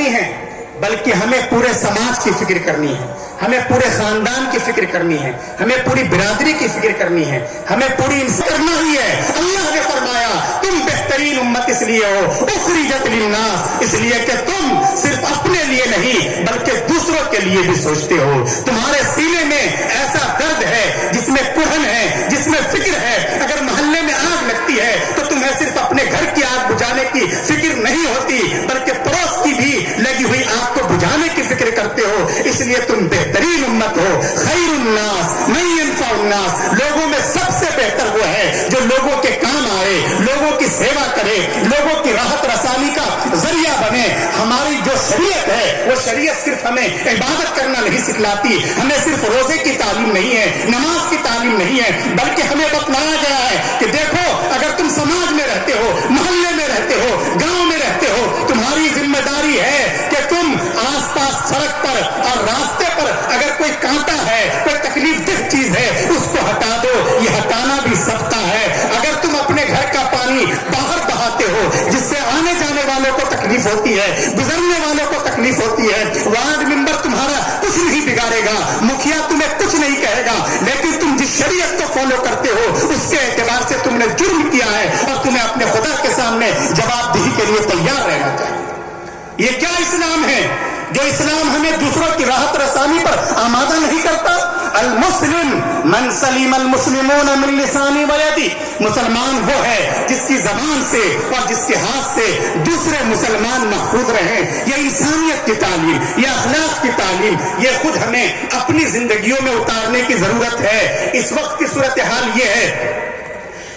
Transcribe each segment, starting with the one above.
کرنی ہے بلکہ ہمیں پورے سماج کی فکر کرنی ہے، ہمیں پورے خاندان کی فکر کرنی ہے، ہمیں پوری برادری کی فکر کرنی ہے، ہمیں پوری انسان کرنا ہی ہے۔ اللہ نے فرمایا تم بہترین امت اس لیے ہو اخرجت للناس، اس لیے کہ تم صرف اپنے لیے نہیں بلکہ دوسروں کے لیے بھی سوچتے ہو۔ تمہارے سینے میں ایسا درد ہے جس میں کڑھن ہے، جس میں فکر ہے۔ اگر محلے میں آگ لگتی ہے تو تمہیں صرف اپنے گھر کی آگ بجھانے کی فکر نہیں ہوتی بلکہ پڑوس کی بھی لگی ہوئی آگ کو بجھانے کی فکر کرتے ہو۔ اس لیے تم بہترین امت ہو۔ خیر الناس من ينفع الناس، لوگوں میں سب سے بہتر وہ ہے جو لوگوں کے کام آئے، لوگوں کی سیوا کرے، لوگوں کی راحت رسانی کا ذریعہ بنے۔ ہماری جو شریعت ہے وہ شریعت صرف ہمیں عبادت کرنا نہیں سکھلاتی، ہمیں صرف روزے کی تعلیم نہیں ہے، نماز کی تعلیم نہیں ہے، بلکہ ہمیں بتلایا گیا ہے کہ دیکھو اگر تم سماج میں رہتے ہو، محلے میں رہتے ہو، گاؤں میں رہتے ہو، تمہاری ذمہ داری ہے کہ تم آس پاس سڑک پر اور راستے پر اگر کوئی کانٹا ہے، کوئی تکلیف دہ چیز ہے، اس کو ہٹا دو۔ یہ ہٹانا بھی صدقہ ہے۔ اگر تم اپنے گھر کا پانی باہر بہاتے ہو جس سے آنے جانے والوں کو تکلیف ہوتی ہے، گزرنے والوں کو تکلیف ہوتی ہے، وارڈ ممبر تمہارا کچھ نہیں بگاڑے گا، مکھیا تمہیں کچھ نہیں کہے گا، لیکن تم جس شریعت کو فالو کرتے ہو اس کے اعتبار سے تم نے جرم کیا ہے اور تمہیں اپنے خدا کے سامنے جواب دہی کے لیے تیار رہنا چاہیے۔ یہ کیا اسلام ہے جو اسلام ہمیں دوسروں کی راحت رسانی پر آمادہ نہیں کرتا؟ المسلم من سلیم المسلمون من لسانی و یدی، مسلمان وہ ہے جس کی زبان سے اور جس کے ہاتھ سے دوسرے مسلمان محفوظ رہیں۔ یہ انسانیت کی تعلیم، یہ اخلاق کی تعلیم، یہ خود ہمیں اپنی زندگیوں میں اتارنے کی ضرورت ہے۔ اس وقت کی صورتحال یہ ہے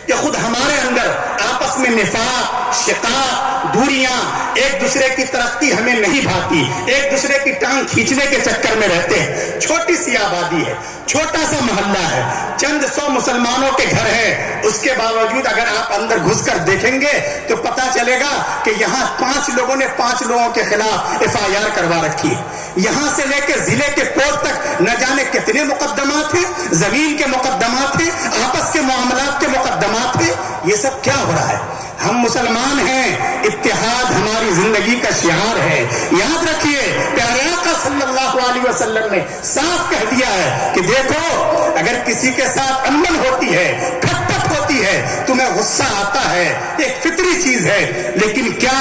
کہ خود ہمارے اندر آپس میں نفاق، شقاق، دوریاں، ایک دوسرے کی ترقی ہمیں نہیں بھاتی، ایک دوسرے کی ٹانگ کھینچنے کے چکر میں رہتے ہیں۔ چھوٹی سی آبادی ہے، چھوٹا سا محلہ ہے، چند سو مسلمانوں کے گھر ہے، اس کے باوجود اگر آپ اندر گھس کر دیکھیں گے تو پتا چلے گا کہ یہاں 5 لوگوں نے 5 لوگوں کے خلاف FIR کروا رکھی ہے۔ یہاں سے لے کے ضلع کے کوٹ تک نہ جانے کتنے مقدمات ہیں، زمین کے مقدمات ہیں، آپس کے معاملات کے مقدمات ہیں۔ یہ سب کیا ہو رہا ہے؟ ہم مسلمان ہیں، اتحاد ہماری زندگی کا شعار ہے۔ یاد رکھیے پیارے آقا صلی اللہ علیہ وسلم نے صاف کہہ دیا ہے کہ دیکھو اگر کسی کے ساتھ انبن ہوتی ہے، کھٹپٹ ہوتی ہے، تمہیں غصہ آتا ہے، ایک فطری چیز ہے، لیکن کیا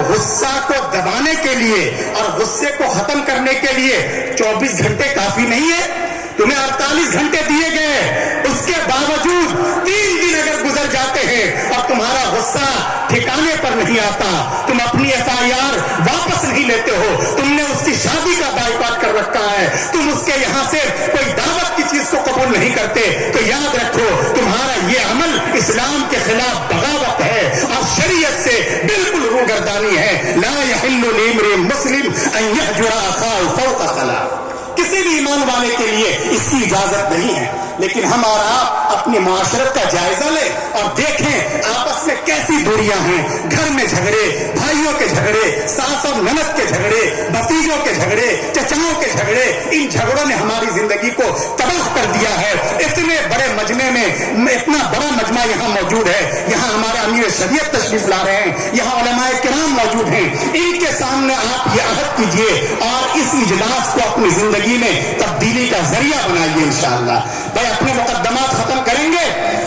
غصہ کو دبانے کے لیے اور غصے کو ختم کرنے کے لیے 24 گھنٹے کافی نہیں ہے؟ تمہیں 48 گھنٹے دیے گئے، اس کے باوجود 3 دن اگر گزر جاتے ہیں اور تمہارا غصہ ٹھکانے پر نہیں آتا، تم اپنی FIR واپس نہیں لیتے ہو، تم نے اس کی شادی کا بائیکاٹ کر رکھا ہے، تم اس کے یہاں سے کوئی دعوت کی چیز کو قبول نہیں کرتے، تو یاد رکھو تمہارا یہ عمل اسلام کے خلاف بغاوت ہے اور شریعت سے بالکل روگردانی ہے۔ لا يحل لامرئ مسلم ان يهجر اخاه فوق ثلاث، کسی بھی ایمان والے کے لیے اس کی اجازت نہیں ہے۔ لیکن ہم اور آپ اپنی معاشرت کا جائزہ لیں اور دیکھیں آپس میں کیسی دوریاں ہیں، گھر میں جھگڑے، بھائیوں کے جھگڑے، ساس اور نند کے جھگڑے، بھتیجوں کے جھگڑے، چچاؤں کے جھگڑے، ان جھگڑوں نے ہماری زندگی کو تباہ کر دیا ہے۔ اتنے بڑے مجمع میں اتنا بڑا مجمع یہاں موجود ہے، یہاں ہمارے امیر شریعت تشریف لا رہے ہیں، یہاں علماء کرام موجود ہیں، ان کے سامنے آپ یہ عہد کیجئے اور اس اجلاس کو اپنی زندگی میں تبدیلی کا ذریعہ بنائیے انشاءاللہ۔ بھائی اپنے مقدمات ختم کریں گے،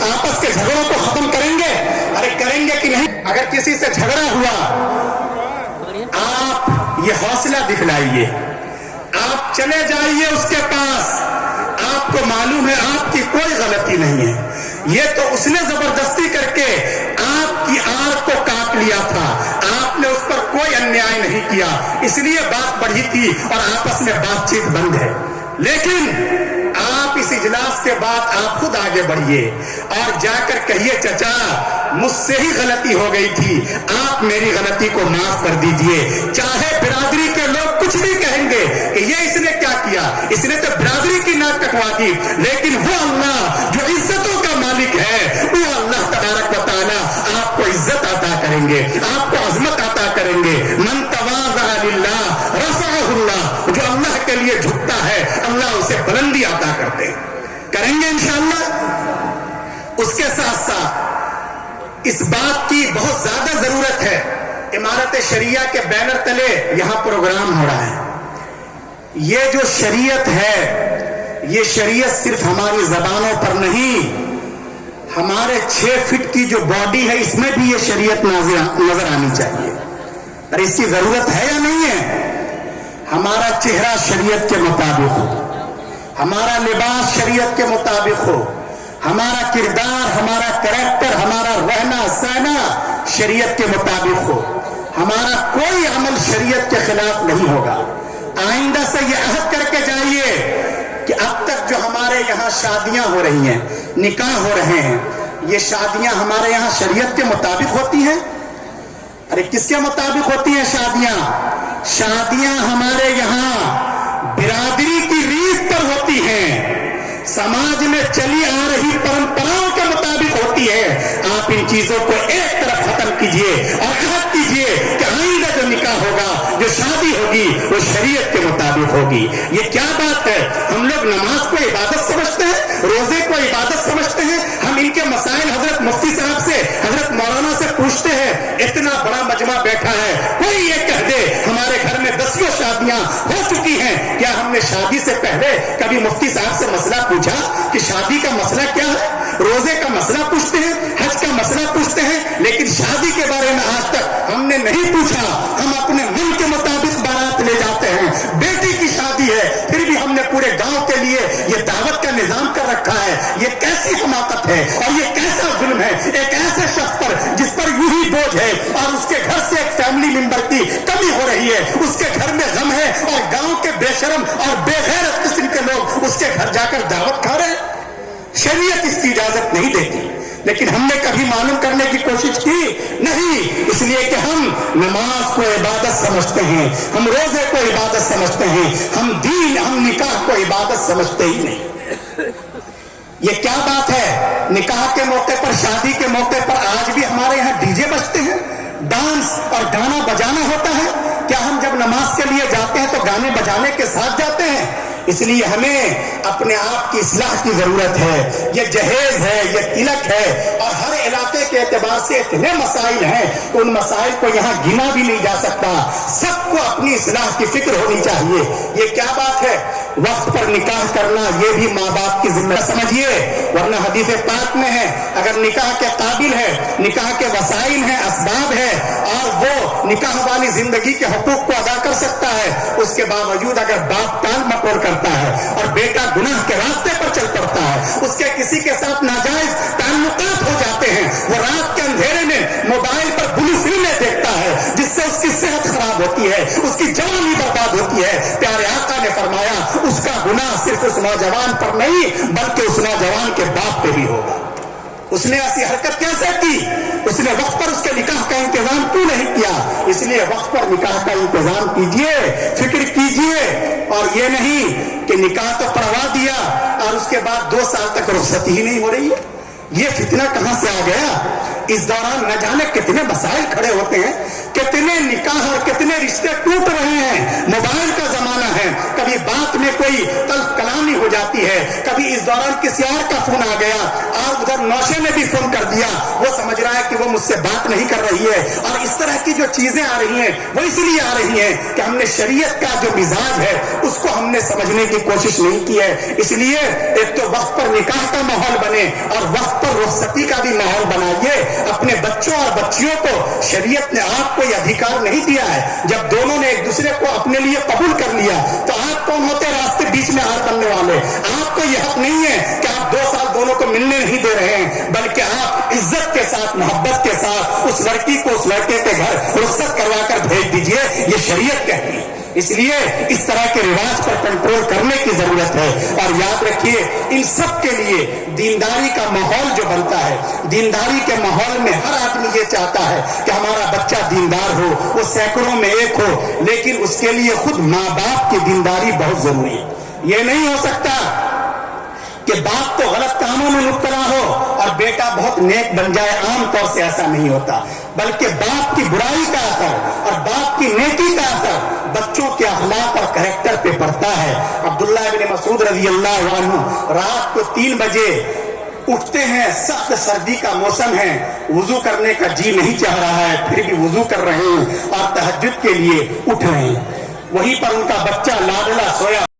آپس کے جھگڑوں کو ختم کریں گے، ارے کریں گے کہ نہیں؟ اگر کسی سے جھگڑا ہوا آپ یہ حوصلہ دکھلائیے، آپ چلے جائیے اس کے پاس، آپ کو معلوم ہے آپ کی کوئی غلطی نہیں ہے، یہ تو اس نے زبردستی کر کے آپ کی آڑ کو کاٹ لیا تھا، آپ نے اس پر کوئی انیائے نہیں کیا، اس لیے بات بڑھی تھی اور آپس میں بات چیت بند ہے۔ لیکن آپ اس اجلاس کے بعد آپ خود آگے بڑھیے اور جا کر کہیے چچا مجھ سے ہی غلطی ہو گئی تھی، آپ میری غلطی کو معاف کر دیجئے۔ چاہے برادری کے لوگ کچھ بھی کہیں گے کہ یہ اس نے کیا کیا، اس نے تو برادری کی ناک کٹوا دی، لیکن وہ اللہ جو عزتوں کا مالک ہے، وہ اللہ تبارک و تعالی آپ کو عزت عطا کریں گے، آپ کو عظمت عطا کریں گے۔ من تواضع للہ رفعہ اللہ، جو اللہ کے لیے جھکتا ہے اللہ اسے بلندی عطا کرتے ہیں۔ کریں گے انشاءاللہ۔ اس کے ساتھ ساتھ اس بات کی بہت زیادہ ضرورت ہے इमारत शरिया के बैनर तले यहाँ प्रोग्राम हो रहा है। ये जो शरीयत है, ये शरीयत सिर्फ हमारी जबानों पर नहीं, हमारे 6 फीट की जो बॉडी है इसमें भी ये शरीयत नजर आनी चाहिए। और इसकी जरूरत है या नहीं है? हमारा चेहरा शरीयत के मुताबिक हो, हमारा लिबास शरीयत के मुताबिक हो, हमारा किरदार, हमारा कैरेक्टर, हमारा रहना सहना शरीयत के मुताबिक हो, हमारा कोई अमल शरीयत के खिलाफ नहीं होगा। आइंदा से ये अहद करके जाइए कि अब तक जो हमारे यहाँ शादियां हो रही हैं, निकाह हो रहे हैं, ये शादियां हमारे यहाँ शरीयत के मुताबिक होती हैं? अरे किसके मुताबिक होती हैं शादियां? शादियां हमारे यहाँ बिरादरी की रीत पर होती हैं, समाज में चली आ रही परंपराओं के मुताबिक होती है। आप इन चीजों को एक तरफ खत्म कीजिए और अहद कीजिए कि आइंदा जो निकाह होगा, जो शादी होगी, वो शरीयत के मुताबिक होगी। ये क्या बात है? हम लोग नमाज को इबादत समझते हैं, रोजे को इबादत समझते हैं। हम इनके मसाइल हजरत मुफ्ती साहब से, हजरत मौलाना से पूछते हैं। इतना बड़ा मजमा बैठा है, कोई ये कह दे हमारे घर में 10 शादियां हो चुकी हैं, क्या हमने शादी से पहले कभी मुफ्ती साहब से मसला पूछा कि शादी का मसला क्या है? रोजे का मसला पूछते हैं, हज का मसला पूछते हैं, लेकिन शादी के बारे में आज तक हमने नहीं पूछा। हम अपने मन के मुताबिक बारात ले जाते हैं। बेटी की शादी है, फिर भी हमने पूरे गांव के लिए ये दावत का निजाम कर रखा है। ये कैसी हमाकत है और ये कैसा जुल्म है एक ऐसे शख्स पर जिस पर यूं ही बोझ है और उसके घर से एक फैमिली मेंबर की कमी हो रही है, उसके घर में गम है और गांव के बेशरम और बेगैरत किस्म के लोग उसके घर जाकर दावत खा रहे हैं। शरीयत इसकी इजाजत नहीं देती, लेकिन हमने कभी मालूम करने की कोशिश की नहीं, इसलिए कि हम नमाज को इबादत समझते हैं, हम रोजे को इबादत समझते हैं, हम निकाह को इबादत समझते ही नहीं। ये क्या बात है? निकाह के मौके पर, शादी के मौके पर आज भी हमारे यहाँ डीजे बजते हैं, डांस और गाना बजाना होता है। क्या हम जब नमाज के लिए जाते हैं तो गाने बजाने के साथ जाते हैं? इसलिए हमें अपने आप की इस्लाह की जरूरत है। ये जहेज है, ये तिलक है, और हर इलाके के एतबार से इतने मसाइल हैं कि उन मसाइल को यहाँ गिना भी नहीं जा सकता। सबको अपनी इस्लाह की फिक्र होनी चाहिए। ये क्या बात है? वक्त पर निकाह करना, ये भी माँ बाप की जिम्मेदारी समझिए, वरना हदीस पाक में है अगर निकाह के काबिल है, निकाह के वसाइल हैं, असबाब है, और वो निकाह वाली जिंदगी के हुकूक को अदा कर सकता है, उसके बावजूद अगर बाप टाल मटोल करता है और बेटा गुनाह के रास्ते पर चल पड़ता है, उसके किसी के साथ नाजायज ताल्लुकात हो जाते हैं, वो रात के अंधेरे में मोबाइल पर बुरी फिल्में देखता है जिससे उसकी सेहत खराब होती है, उसकी जवानी बर्बाद होती है। प्यारे आका ने फरमाया उसका गुनाह सिर्फ उस नौजवान पर नहीं बल्कि उस नौजवान के बाप पे भी होगा। उसने ऐसी हरकत कैसे की? उसने वक्त पर उसके निकाह का इंतजाम क्यों नहीं किया? इसलिए वक्त पर निकाह का इंतजाम कीजिए, फिक्र कीजिए, और ये नहीं कि निकाह तो पढ़वा दिया और उसके बाद 2 साल तक रुखसती ही नहीं हो रही है। ये फितना कहां से आ गया? इस दौरान न जाने कितने मसाइल खड़े होते हैं, कितने निकाह और कितने रिश्ते टूट रहे हैं। मोबाइल का जमाना है, कभी बात में कोई तल्ख कलामी हो जाती है, कभी इस दौरान किसी और का फोन आ गया और उधर नौशे ने भी फोन कर दिया, वो समझ रहा है कि वो मुझसे बात नहीं कर रही है। और इस तरह की जो चीजें आ रही हैं वो इसलिए आ रही हैं कि हमने शरीयत का जो मिजाज है उसको हमने समझने की कोशिश नहीं की है। इसलिए एक तो वक्त पर निकाह का माहौल बने और वक्त पर रुखसती का भी माहौल बनाइए। अपने बच्चों और बच्चियों को शरीयत ने आपको यह अधिकार नहीं दिया है। जब दोनों ने एक दूसरे को अपने लिए कबूल कर लिया तो आप कौन होते रास्ते बीच में हार बनने वाले? आपको यह हक नहीं है कि आप 2 साल दोनों को मिलने नहीं दे रहे हैं, बल्कि आप इज्जत के साथ, मोहब्बत के साथ उस लड़की को उस लड़के के घर रुखसत करवा कर भेज दीजिए। ये शरीयत कहती है। इसलिए इस तरह के रिवाज पर कंट्रोल करने की जरूरत है। और याद रखिए, इन सब के लिए दीनदारी का माहौल जो बनता है, दीनदारी के माहौल में हर आदमी ये चाहता है कि हमारा बच्चा दीनदार हो, वो सैकड़ों में एक हो, लेकिन उसके लिए खुद माँ बाप की दीनदारी बहुत जरूरी है। ये नहीं हो सकता कि बाप तो गलत कामों में मुब्तला हो और बेटा बहुत नेक बन जाए। आमतौर से ऐसा नहीं होता, बल्कि बाप की बुराई का असर और बाप की नेकी का असर बच्चों के अखलाक और कैरेक्टर पे पड़ता है। अब्दुल्लाह इब्न मसूद रज़ी अल्लाहु अन्हु रात को 3 बजे اٹھتے ہیں, سخت سردی کا موسم ہے, وضو کرنے کا جی نہیں چاہ رہا ہے, پھر بھی وضو کر رہے ہیں اور تہجد کے لیے اٹھ رہے ہیں. وہیں پر ان کا بچہ لاڈلا سویا